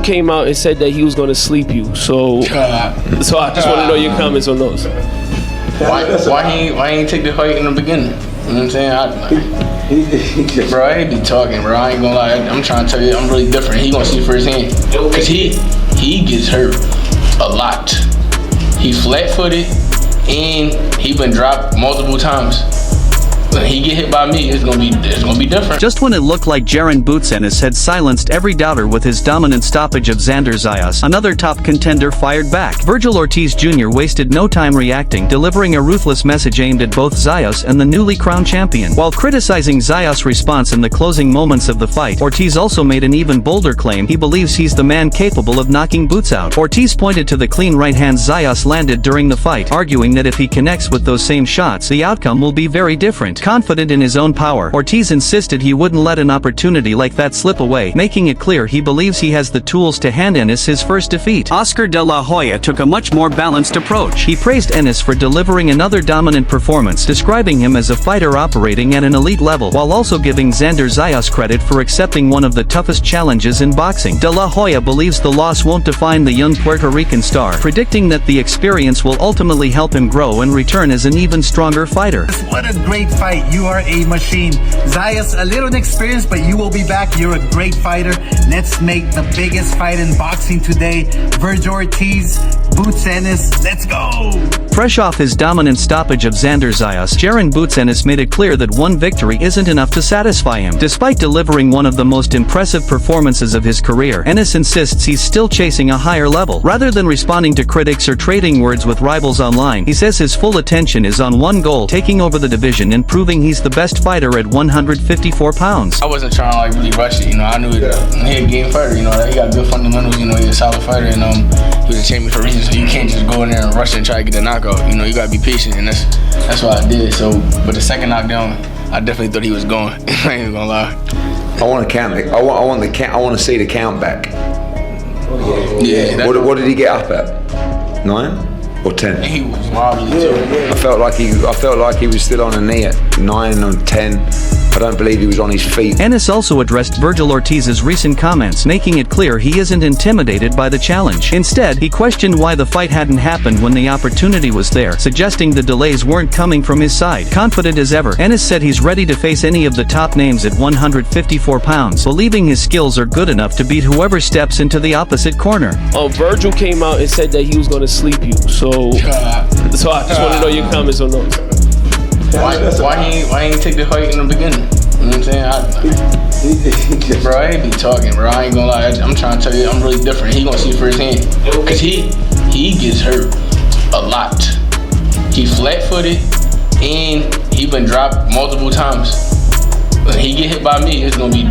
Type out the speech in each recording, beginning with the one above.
came out and said that he was going to sleep you. So I just want to know your comments on those. Why he ain't take the fight in the beginning? You know what I'm saying? Bro, I ain't be talking, bro. I ain't gonna lie. I'm trying to tell you, I'm really different. He gonna see firsthand. Cause he gets hurt a lot. He flat-footed and he been dropped multiple times. When he get hit by me, it's gonna be different. Just when it looked like Jaron Boots Ennis had silenced every doubter with his dominant stoppage of Xander Zayas, another top contender fired back. Vergil Ortiz Jr. wasted no time reacting, delivering a ruthless message aimed at both Zayas and the newly crowned champion. While criticizing Zayas' response in the closing moments of the fight, Ortiz also made an even bolder claim. He believes he's the man capable of knocking Boots out. Ortiz pointed to the clean right hands Zayas landed during the fight, arguing that if he connects with those same shots, the outcome will be very different. Confident in his own power, Ortiz insisted he wouldn't let an opportunity like that slip away, making it clear he believes he has the tools to hand Ennis his first defeat. Oscar De La Hoya took a much more balanced approach. He praised Ennis for delivering another dominant performance, describing him as a fighter operating at an elite level, while also giving Xander Zayas credit for accepting one of the toughest challenges in boxing. De La Hoya believes the loss won't define the young Puerto Rican star, predicting that the experience will ultimately help him grow and return as an even stronger fighter. What a great fight. You are a machine. Zayas, a little inexperienced, but you will be back. You're a great fighter. Let's make the biggest fight in boxing today. Vergil Ortiz, Boots Ennis, let's go! Fresh off his dominant stoppage of Xander Zayas, Jaron Boots Ennis made it clear that one victory isn't enough to satisfy him. Despite delivering one of the most impressive performances of his career, Ennis insists he's still chasing a higher level. Rather than responding to critics or trading words with rivals online, he says his full attention is on one goal: taking over the division and proving he's the best fighter at 154 pounds. I wasn't trying to like really rush it, you know. I knew that he a game fighter, you know. He got good fundamentals, you know. He's a solid fighter, and he was a champion for a reason. So you can't just go in there and rush it and try to get the knockout. You know, you gotta be patient, and that's what I did. So, but the second knockdown, I definitely thought he was going. I ain't gonna lie. I want to count it. I want to see the count back. Yeah. What did he get up at? 9 or 10? He was wobbly too. I felt like he was still on a knee at 9 or 10. I don't believe he was on his feet. Ennis also addressed Vergil Ortiz's recent comments, making it clear he isn't intimidated by the challenge. Instead, he questioned why the fight hadn't happened when the opportunity was there, suggesting the delays weren't coming from his side. Confident as ever, Ennis said he's ready to face any of the top names at 154 pounds, believing his skills are good enough to beat whoever steps into the opposite corner. Vergil came out and said that he was going to sleep you. So I just want to know your comments on those. Why he ain't take the fight in the beginning? You know what I'm saying? Bro, I ain't be talking, bro. I ain't gonna lie. I'm trying to tell you, I'm really different. He gonna see firsthand. Cause he gets hurt a lot. He flat-footed and he been dropped multiple times. When he get hit by me, it's gonna be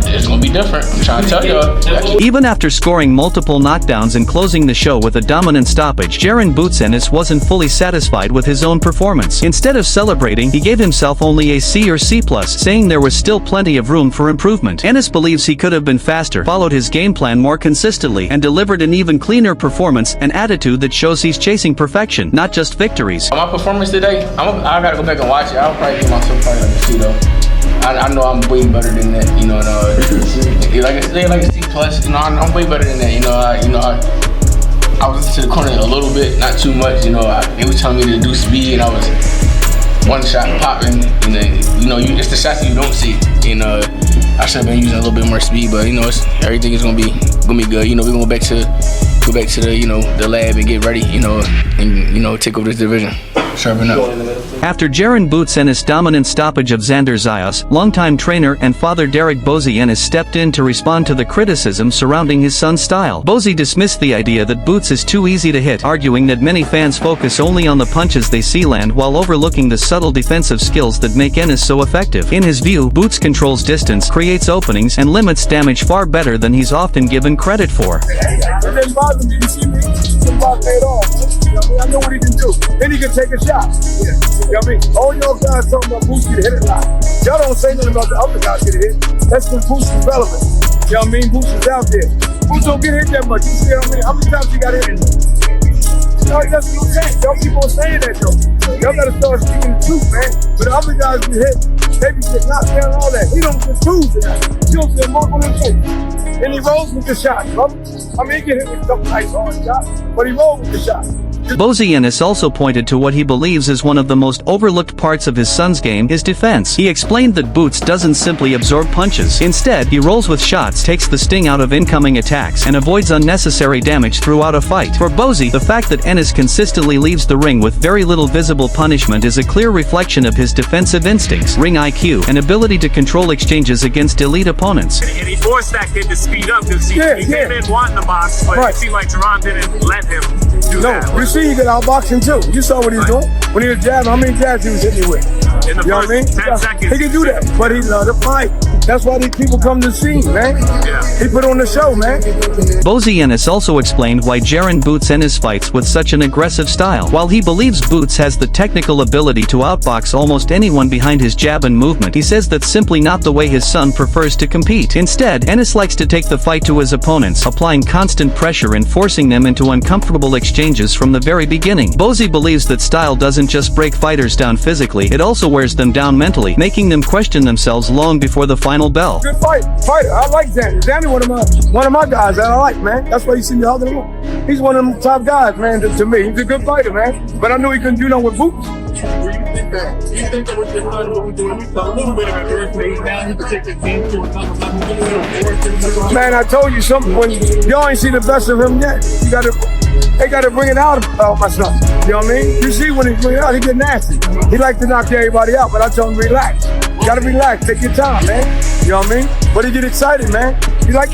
different. I'm trying to tell y'all. Even after scoring multiple knockdowns and closing the show with a dominant stoppage, Jaron Boots Ennis wasn't fully satisfied with his own performance. Instead of celebrating, he gave himself only a C or C+, saying there was still plenty of room for improvement. Ennis believes he could have been faster, followed his game plan more consistently, and delivered an even cleaner performance, an attitude that shows he's chasing perfection, not just victories. My performance today, I gotta go back and watch it. I'll probably give myself probably like a C though. I know I'm way better than that, you know. Like a C+, you know. I'm way better than that, you know. I was to the corner a little bit, not too much, you know. They was telling me to do speed, and I was one shot popping, and then, you know, it's the shots that you don't see. You know, I should have been using a little bit more speed, but you know, everything is gonna be good. You know, we're gonna go back to the you know, the lab and get ready, you know, and you know, take over this division. Sharpen up. After Jaron Boots Ennis' dominant stoppage of Xander Zayas, longtime trainer and father Derek Boots Ennis stepped in to respond to the criticism surrounding his son's style. Boots dismissed the idea that Boots is too easy to hit, arguing that many fans focus only on the punches they see land while overlooking the subtle defensive skills that make Ennis so effective. In his view, Boots controls distance, creates openings, and limits damage far better than he's often given credit for. It didn't bother me. You see me? It didn't bother me at all. You know what I mean? I know what he can do. Then he can take a shot. Yeah. You know what I mean? All y'all guys talking about Boots get hit a lot. Y'all don't say nothing about the other guys get hit. That's when Boots is relevant. You know what I mean? Boots is out there. Boots don't get hit that much. You see what I mean? How many times he got hit? No, that's what I'm saying. Y'all keep on saying that though. Y'all gotta start speaking the truth, man. But the other guys get hit, they be get knocked down and all that. He don't get bruised in that. He don't get mark on his face. And he rolls with the shot, brother. I mean, he get hit with a couple nice hard shots, but he rolls with the shot. Boots Ennis also pointed to what he believes is one of the most overlooked parts of his son's game, his defense. He explained that Boots doesn't simply absorb punches. Instead, he rolls with shots, takes the sting out of incoming attacks, and avoids unnecessary damage throughout a fight. For Bootsy, the fact that Ennis consistently leaves the ring with very little visible punishment is a clear reflection of his defensive instincts, ring IQ, and ability to control exchanges against elite opponents. And he forced that kid to speed up because he came in wanting the box, but it seemed like Jaron didn't let him do that. You see, he could outbox him too. You saw what he was doing when he was jabbing. How many jabs he was hitting me with? In the first 10 seconds. He can do that, but he loved to fight. That's why these people come to see him, man. He put on the show, man. Boots Ennis also explained why Jaron Boots Ennis fights with such an aggressive style. While he believes Boots has the technical ability to outbox almost anyone behind his jab and movement, he says that's simply not the way his son prefers to compete. Instead, Ennis likes to take the fight to his opponents, applying constant pressure and forcing them into uncomfortable exchanges from the very beginning. Bootsy believes that style doesn't just break fighters down physically, it also wears them down mentally, making them question themselves long before the final bell. Good fighter. I like Xander. Xander one of my guys that I like, man. That's why you see me hugging him. He's one of them top guys, man. To me, he's a good fighter, man. But I knew he couldn't do nothing with Boots. Do you think that with your son, what we're doing, we saw a little bit of reverse phase now, he can take the team to another level? Man, I told you something. When y'all ain't seen the best of him yet, they gotta bring it out of my son. You know what I mean? You see when he bring it out, he get nasty. He like to knock everybody out, but I tell him relax. You gotta relax, take your time, man. You know what I mean? But he get excited, man.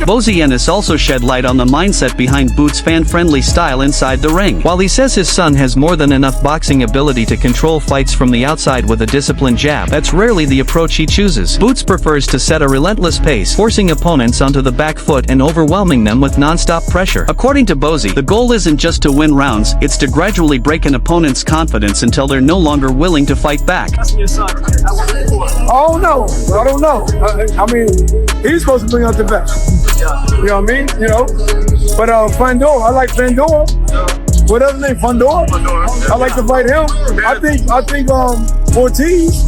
Boots Ennis also shed light on the mindset behind Boots' fan-friendly style inside the ring. While he says his son has more than enough boxing ability to control fights from the outside with a disciplined jab, that's rarely the approach he chooses. Boots prefers to set a relentless pace, forcing opponents onto the back foot and overwhelming them with non-stop pressure. According to Bootsy, the goal isn't just to win rounds, it's to gradually break an opponent's confidence until they're no longer willing to fight back. Oh no, I don't know. I mean, he's supposed to bring out the best. You know what I mean? You know, but Fandor, I like Fandor. What other name? Fandor? I like to fight him. I think Ortiz.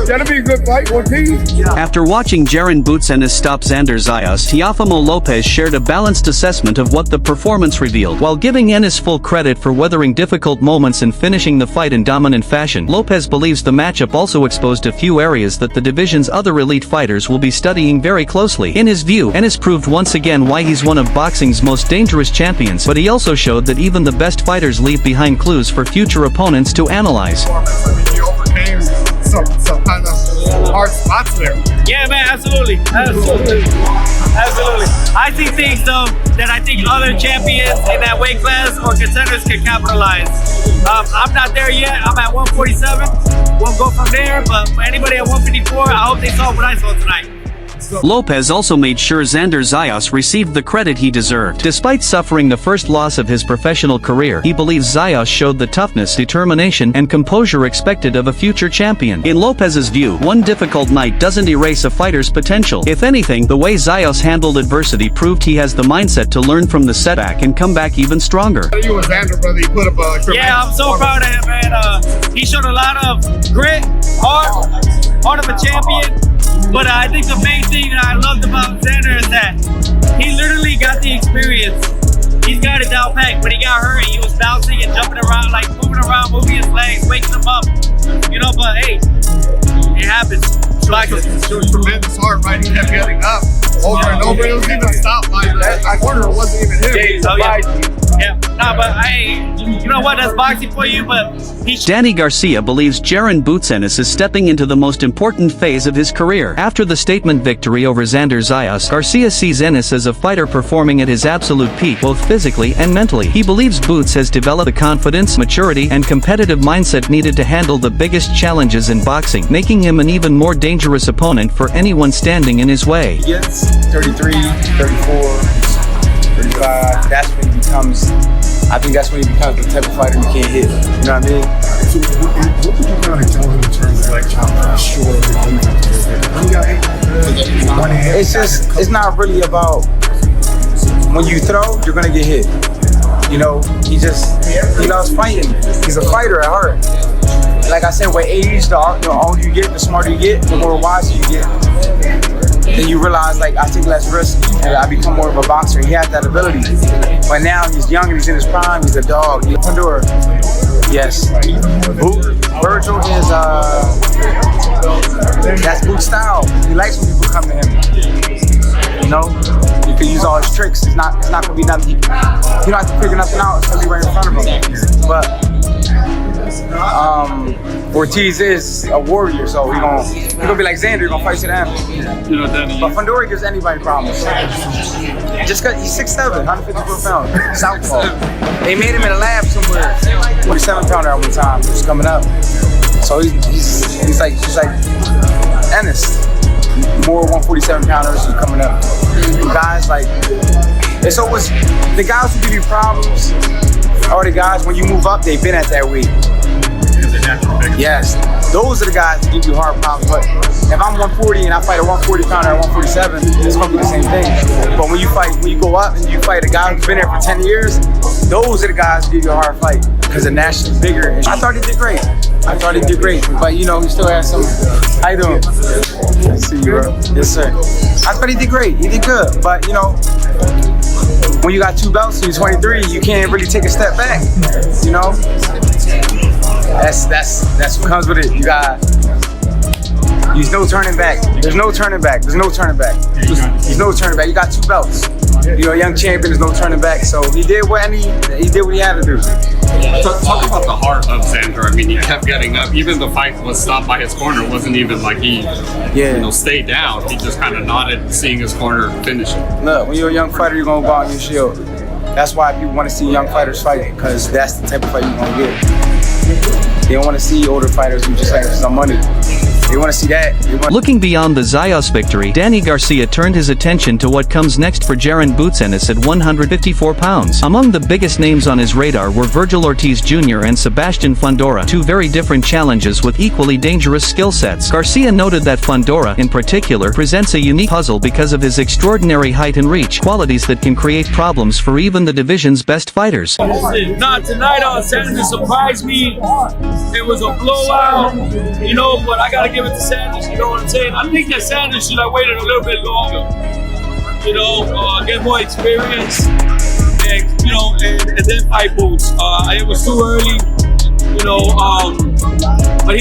That'll be a good fight, Ortiz. After watching Jaron Boots Ennis stop Xander Zayas, Teofimo Lopez shared a balanced assessment of what the performance revealed. While giving Ennis full credit for weathering difficult moments and finishing the fight in dominant fashion, Lopez believes the matchup also exposed a few areas that the division's other elite fighters will be studying very closely. In his view, Ennis proved once again why he's one of boxing's most dangerous champions, but he also showed that even the best fighters leave behind clues for future opponents to analyze. You overcame some kind of hard spots there. Yeah, man, absolutely. I see things though that I think other champions in that weight class or contenders can capitalize. I'm not there yet. I'm at 147. We'll go from there, but for anybody at 154, I hope they saw what I saw tonight. Lopez also made sure Xander Zayas received the credit he deserved. Despite suffering the first loss of his professional career, he believes Zayas showed the toughness, determination, and composure expected of a future champion. In Lopez's view, one difficult night doesn't erase a fighter's potential. If anything, the way Zayas handled adversity proved he has the mindset to learn from the setback and come back even stronger. You and Xander, brother, you put up a Yeah, I'm so proud of him, man. He showed a lot of grit, heart of a champion. But I think the main thing that I loved about Xander is that he literally got the experience. He's got it down pat. When he got hurt, he was bouncing and jumping around, like moving his legs, waking them up. You know, but hey, it happens. It was tremendous heart, right? He kept getting up over and over. It was even stopped by that. I wonder it wasn't even him. Yeah, nah, but you know what? That's boxing for you, but Danny Garcia believes Jaron Boots Ennis is stepping into the most important phase of his career. After the statement victory over Xander Zayas, Garcia sees Ennis as a fighter performing at his absolute peak, both physically and mentally. He believes Boots has developed the confidence, maturity, and competitive mindset needed to handle the biggest challenges in boxing, making him an even more dangerous opponent for anyone standing in his way. Yes, 33, 34, 35, that's when he becomes, I think that's when he becomes the type of fighter you can't hit. You know what I mean? So what did you kind of tell him in terms of like how short of It's not really about when you throw, you're gonna get hit. You know, he loves fighting. He's a fighter at heart. Like I said, with age, the older you get, the smarter you get, the more wiser you get. Then you realize, like, I take less risk and I become more of a boxer. He has that ability. But now he's young and he's in his prime. He's a dog. He's Pandora. Yes. Vergil is, that's Boots style. He likes when people come to him. You know? You can use all his tricks. It's not gonna be nothing. You don't have to figure nothing out. It's gonna be right in front of him. But Ortiz is a warrior, so he gonna be like Xander. He gonna fight to the end. But Pandora gives anybody problems. Just cause he's 6'7", 154 pounds, southpaw. They made him in a lab somewhere. 47-pounder at one time. He was coming up, so he's like Ennis. More 147-pounders who's coming up. Guys like, it's always the guys who give you problems are the guys when you move up, they've been at that weight. Yes, those are the guys that give you hard problems. But if I'm 140 and I fight a 140-pounder at 147, it's gonna be the same thing. But when you go up and you fight a guy who's been there for 10 years, those are the guys who give you a hard fight because they're nationally bigger. And I thought he did great. But you know, he still has some. How you doing? I see you, bro. Yes, sir. I thought he did great. He did good. But you know, when you got 2 belts and you're 23, you can't really take a step back. You know, that's what comes with it. There's no turning back. There's no turning back. You got 2 belts. You're a young champion. There's no turning back. So he did what he had to do. Talk about the heart of Xander. I mean, he kept getting up. Even the fight was stopped by his corner. It wasn't even like he, stayed down. He just kind of nodded, seeing his corner finish it. Look, when you're a young fighter, you're gonna go out on your shield. That's why people want to see young fighters fight, because that's the type of fight you're gonna get. They don't want to see older fighters who just like some money. They want to see that. Looking beyond the Zayas victory, Danny Garcia turned his attention to what comes next for Jaron Boots Ennis at 154 pounds. Among the biggest names on his radar were Vergil Ortiz Jr. and Sebastian Fundora, 2 very different challenges with equally dangerous skill sets. Garcia noted that Fundora, in particular, presents a unique puzzle because of his extraordinary height and reach, qualities that can create problems for even the division's best fighters. Not tonight, Xander surprised me. It was a blowout, you know, but I gotta give it to Sanders, you know what I'm saying? I think that Sanders should have waited a little bit longer, you know, get more experience, and you know, and then fight Boots. It was too early, you know, but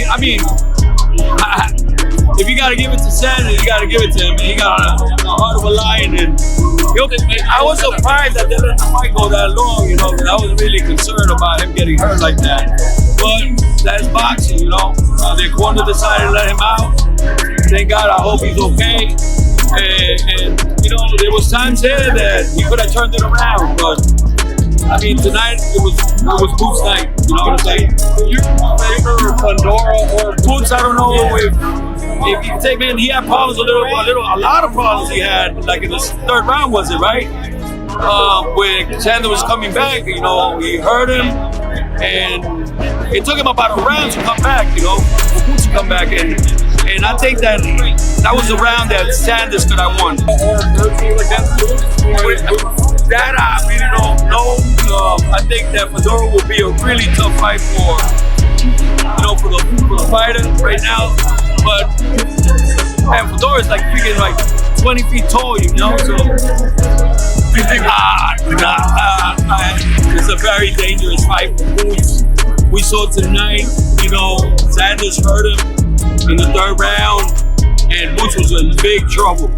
if you gotta give it to Sanders, you gotta give it to him. He got a heart of a lion, and I was surprised that they let the fight go that long, you know, because I was really concerned about him getting hurt like that. But that's boxing, you know. The corner decided to let him out. Thank God, I hope he's okay. And you know, there was times there that he could have turned it around, but I mean, tonight it was Boots night. You know what I'm saying? Your favorite Pandora or Boots? I don't know if you take, man, he had problems a lot of problems he had. Like in the 3rd round, was it right? When Xander was coming back, you know, he hurt him, and it took him about a round to come back, you know, for Boots to come back, and I think that was the round that Sanders could have won. That I really don't know. I think that Fedora will be a really tough fight for the fighter right now. But man, Fedora is like freaking like 20 feet tall, you know. So it's a very dangerous fight for Boots. We saw tonight, you know, Sanders hurt him in the 3rd round, and Boots was in big trouble.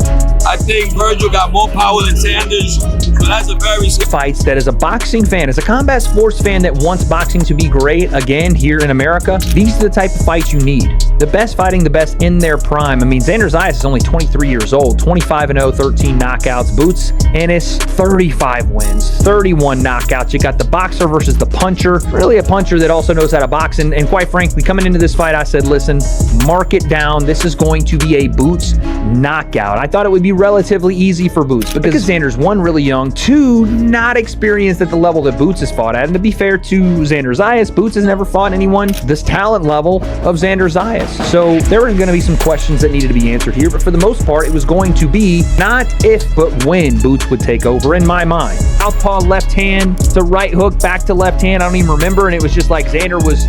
I think Vergil got more power than Sanders, so that's a very fights that as a boxing fan, as a combat sports fan that wants boxing to be great again here in America, these are the type of fights you need. The best fighting the best in their prime. I mean, Xander Zayas is only 23 years old, 25-0, 13 knockouts. Boots Ennis, 35 wins, 31 knockouts. You got the boxer versus the puncher, really a puncher that also knows how to box. And quite frankly, coming into this fight, I said, listen, mark it down. This is going to be a a Boots knockout. I thought it would be relatively easy for Boots because Xander's, one, really young, two, not experienced at the level that Boots has fought at. And to be fair to Xander Zayas, Boots has never fought anyone this talent level of Xander Zayas. So there were going to be some questions that needed to be answered here, but for the most part, it was going to be not if, but when Boots would take over in my mind. Southpaw left hand to right hook, back to left hand. I don't even remember. And it was just like Xander was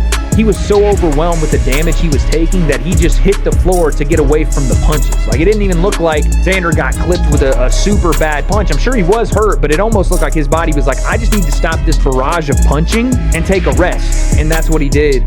so overwhelmed with the damage he was taking that he just hit the floor to get away from the punches. Like, it didn't even look like Xander got clipped with a super bad punch. I'm sure he was hurt, but it almost looked like his body was like, I just need to stop this barrage of punching and take a rest. And that's what he did.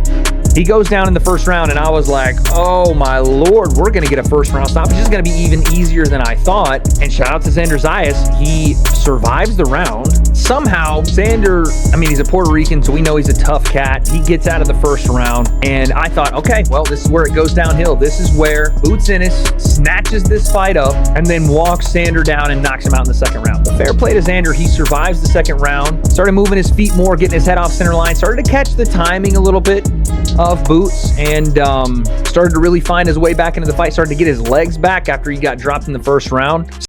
He goes down in the first round, and I was like, oh my Lord, we're going to get a first round stop. It's just going to be even easier than I thought. And shout out to Xander Zayas. He survives the round. Somehow, Xander, I mean, he's a Puerto Rican, so we know he's a tough cat. He gets out of the first round, and I thought, okay, well, this is where it goes downhill. This is where Boots Ennis snatches this fight up and then walks Xander down and knocks him out in the second round. But fair play to Xander. He survives the second round, started moving his feet more, getting his head off center line, started to catch the timing a little bit of Boots, and started to really find his way back into the fight, started to get his legs back after he got dropped in the first round.